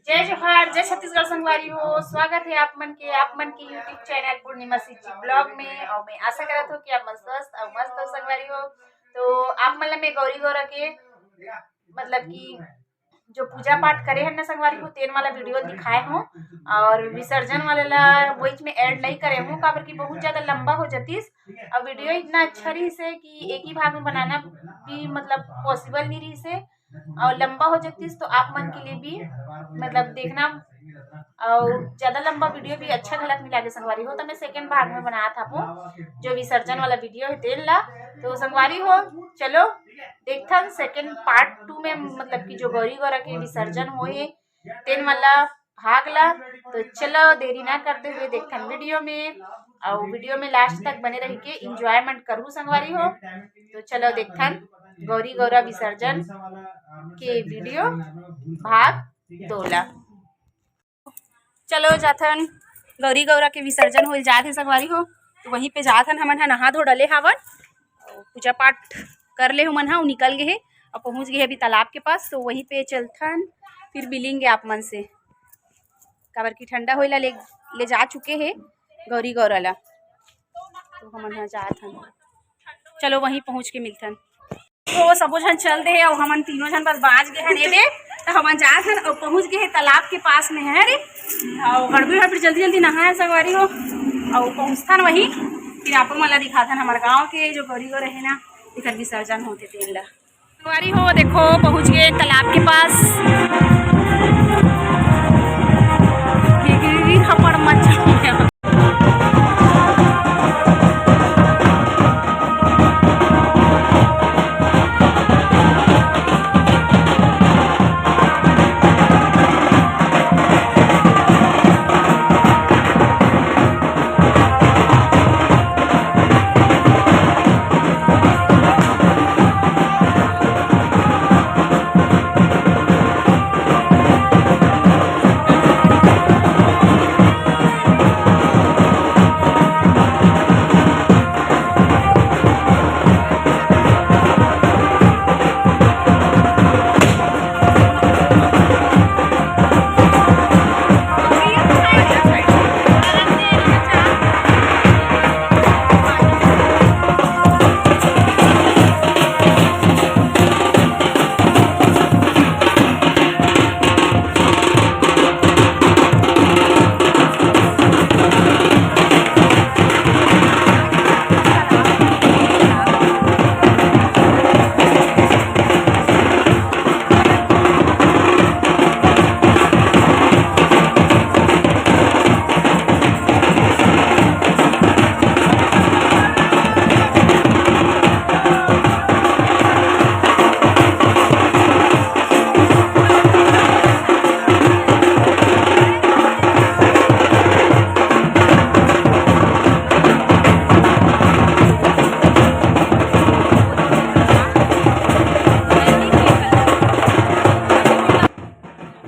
जय जोहार, जय छत्तीसगढ़ संगवारी हो। स्वागत है आप मन के यूट्यूब चैनल पूर्णिमा सिटी ब्लॉग में। और मैं आशा करत हूँ कि आप स्वस्थ और मस्त हो संगवारी हो। तो आप मन में गौरी गौरा के मतलब कि जो पूजा पाठ करे हैं ना संगवारी हो, तेन वाला वीडियो दिखाए हूँ और विसर्जन वाले ला बीच में ऐड नहीं करे हूँ, काबर की बहुत ज्यादा लंबा हो जातीस और वीडियो इतना अच्छा रही से कि एक ही भाग में बनाना भी मतलब पॉसिबल नहीं रही से और लंबा हो जातीस। तो आप मन के लिए भी मतलब देखना और ज्यादा लंबा वीडियो भी अच्छा गलत नहीं लगे संगवारी हो। तो मैं सेकंड भाग में बनाया था वो जो विसर्जन वाला वीडियो है तेल ला। तो संगवारी हो चलो देखता सेकंड पार्ट 2 में मतलब कि जो गौरी गौरा के विसर्जन होए तेन वाला भाग ला। तो चलो देरी ना करते हुए देखते वीडियो में और वीडियो में लास्ट तक बने रह के इंजॉयमेंट करूँ संगवारी हो। तो चलो देखते गौरी गौरा विसर्जन के वीडियो भाग 2 ला। चलो जाथन गौरी गौरा के विसर्जन हो जात है संगवारी हो। तो वहीं पे जाथन हमन हा नहा धो डले हावन और पूजा पाठ कर ले हमन हा निकल गए और पहुंच गए अभी तालाब के पास। तो वहीं पे चलथन फिर मिलेंगे आप मन से, काबर की ठंडा होइला ले जा चुके हैं गौरी गौरा ला। तो हमन हा जाथन, चलो वहीं पहुंच के मिलथन। तो सबो झन चल दे और हमन तीनों जन बस बाज गए हैं एदे। तो हमन जात हन और पहुंच गए हैं तालाब के पास में है रे और हड़बड़ी जल्दी जल्दी नहाए संगवारी हो और पहुँचथन वहीं। फिर आप मला दिखाथन हमारे गाँव के जो गौरी गौर है ना इधर विसर्जन होते तेल ला। संगवारी हो देखो पहुँच गए तालाब के पास। खपड़ मच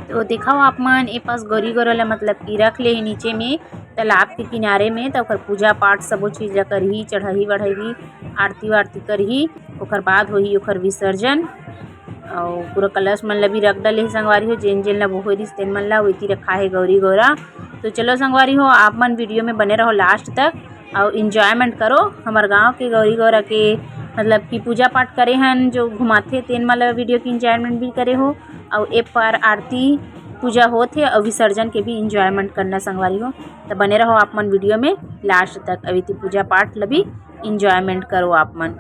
तो दिखाओ आप मन ए पास गौरी गौरा ला मतलब कि रख ले नीचे में तालाब के किनारे में। तो ओकर पूजा पाठ सबो चीज़ ला करही, चढ़ाही बढ़ाही, आरती वारती करही, ओकर बाद होही ओकर विसर्जन। और पूरा कलश मन ला भी रख डले है संगवारी हो, जेन जेन ला बोहरिस तेन मन ला वैती रखा है गौरी गौरा। तो चलो संगवारी हो आप मन वीडियो में बने रहो लास्ट तक और इंजॉयमेंट करो हमारे गाँव के गौरी गौरा के मतलब कि पूजा पाठ करे हन जो घुमाथे तेन वाला वीडियो की इंजॉयमेंट भी करे हो। और ए पर आरती पूजा होते और विसर्जन के भी इंजॉयमेंट करना संगवारी हो। तो बने रहो आप मन वीडियो में लास्ट तक, अभी पूजा पाठ ला भी इंजॉयमेंट करो आप मन।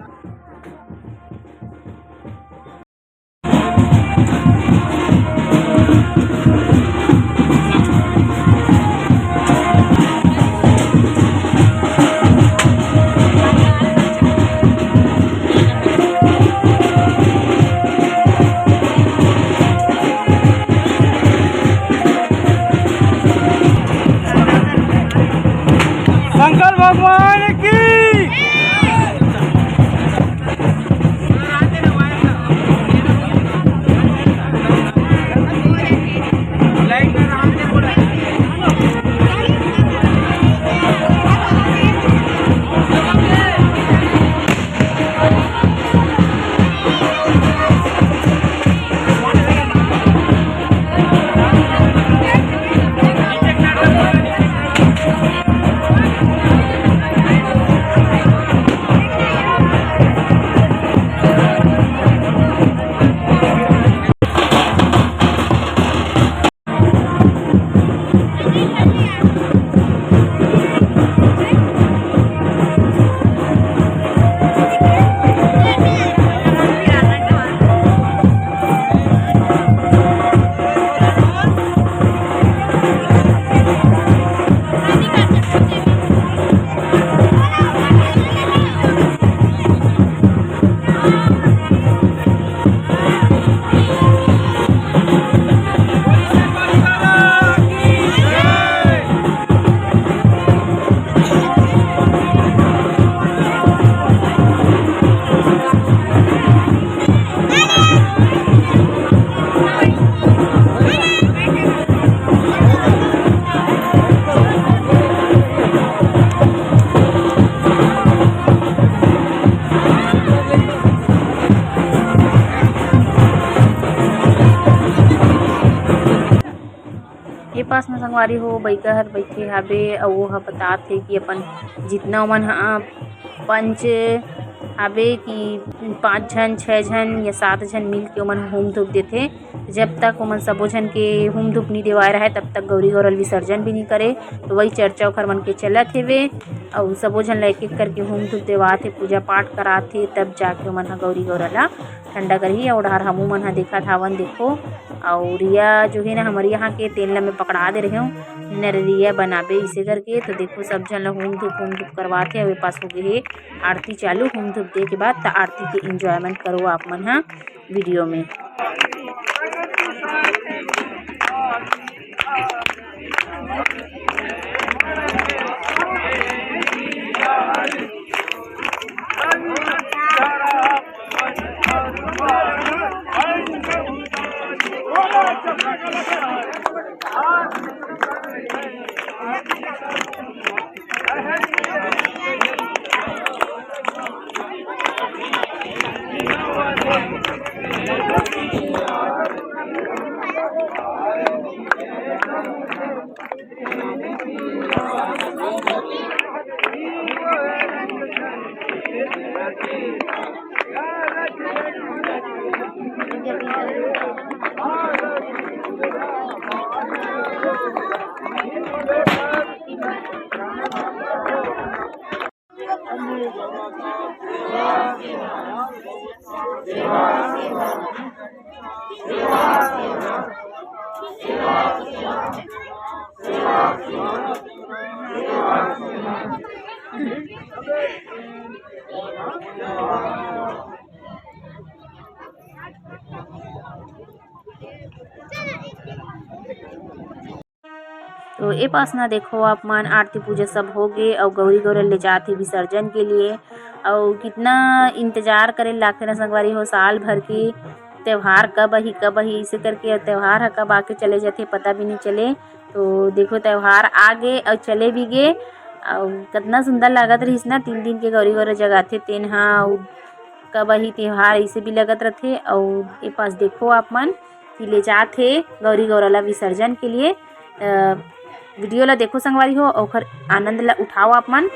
शंकर भगवान की ये पास में संगवारी हो बइका हर बइठे हाबे अउ वो ह बतात हे कि अपन जितना मन ह पंच हाबे कि 5 झन 6 झन या 7 झन मिल के ओमन होम धूप देथे। जब तक ओमन सबो झन के होम धूप नहीं देवाय रहे तब तक गौरी गौरल विसर्जन भी नहीं करे। तो वही चर्चा ओखर मन के चलत हेवे अउ सबो झन ला एक-एक करके होम धूप देवाथे, पूजा पाठ कराथे, तब जाके ओमन ह गौरी गौरल ला ठंडा करही। अउ डाहर हमू मन ह देखत हावन देखो। और रिया जो है ना हमारे यहाँ के तेल ला में पकड़ा दे रहे हूँ नरिया बनाबे इसे करके। तो देखो सब झन ला होम धूप करवाथे। और पास हो गए हे आरती चालू। होम धूप दे के बाद त आरती के एंजॉयमेंट करो आप मन ह वीडियो में। तो ए पास ना देखो आप मन आरती पूजा सब हो गए और गौरी गौरल ले जाते विसर्जन के लिए। और कितना इंतजार करे लाखे ना संगवारी हो साल भर की त्योहार कब ही इसे करके। और त्योहार ह कब आके चले जाते पता भी नहीं चले। तो देखो त्योहार आ गए और चले भी गए। और कितना सुंदर लागत रहीस ना 3 दिन के गौरी गौरल जगाथे तेन ह कब ही त्योहार ऐसे भी लगत रहते। और ए पास देखो आप मन कि ले जाथे गौरी गौरल ला विसर्जन के लिए। वीडियो ला देखो संगवारी हो और ओखर आनंद ला उठाओ आप मन।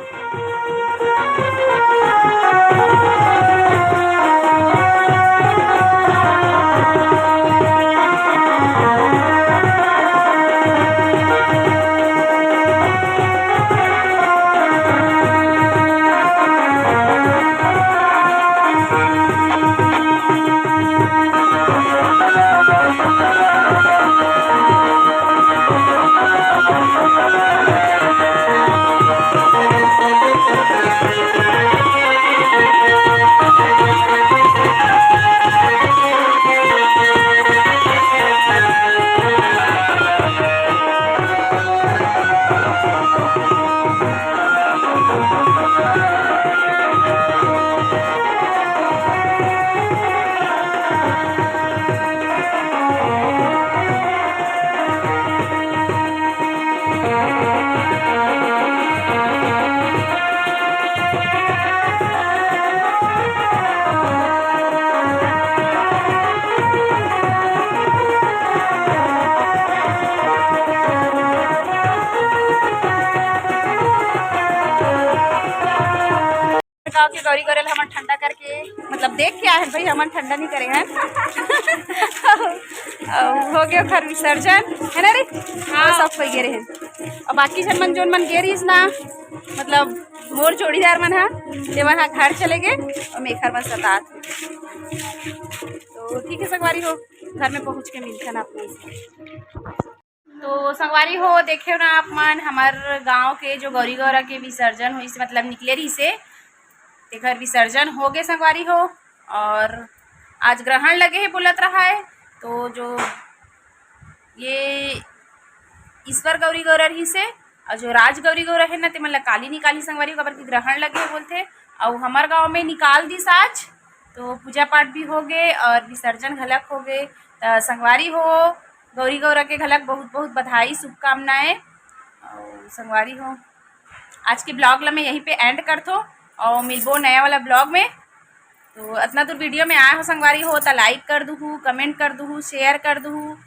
गाँव के गौरी गौरल हमन ठंडा करके मतलब देख के आए भाई, हमन ठंडा नहीं करे हैं। हो गया घर विसर्जन है ना रे। हाँ सब कोई गे रहे। और बाकी जन मन जोन मन गे रहीस ना मतलब मोर जोड़ीदार मन हा ते मन हा घर चले गए और मेखर मन सतात। तो ठीक है संगवारी हो घर में पहुँच के मिलते ना अपने से। तो संगवारी हो देखे ना आप मन हमार गांव के जो गौरी गौरा के विसर्जन हुई से मतलब निकले रही से घर विसर्जन हो गए संगवारी हो। और आज ग्रहण लगे है बोलत रहा है। तो जो ये ईश्वर गौरी गौरा ही से और जो राज गौरी गौरा है ना ते मतलब काली निकाली संगवारी खबर की ग्रहण लगे बोलते। और हमार गांव में निकाल दी आज तो पूजा पाठ भी हो गए और विसर्जन घलक हो गए। तो संगवारी हो गौरी गौरा के घलक बहुत बहुत बधाई शुभकामनाएं। और संगवारी हो आज के ब्लॉग ला मैं यहीं पे एंड कर थो और मिलबो नया वाला ब्लॉग में। तो इतना दूर वीडियो में आया हो संगवारी हो तो लाइक कर दूँ, कमेंट कर दूँ, शेयर कर दूँ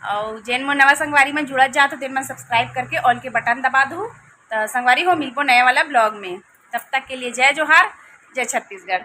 और जैन मो नवा संगवारी में जुड़त जा तो तेन मन सब्सक्राइब करके ऑल के बटन दबा दूँ। तो संगवारी हो मिलपो नया वाला ब्लॉग में। तब तक के लिए जय जोहार, जय छत्तीसगढ़।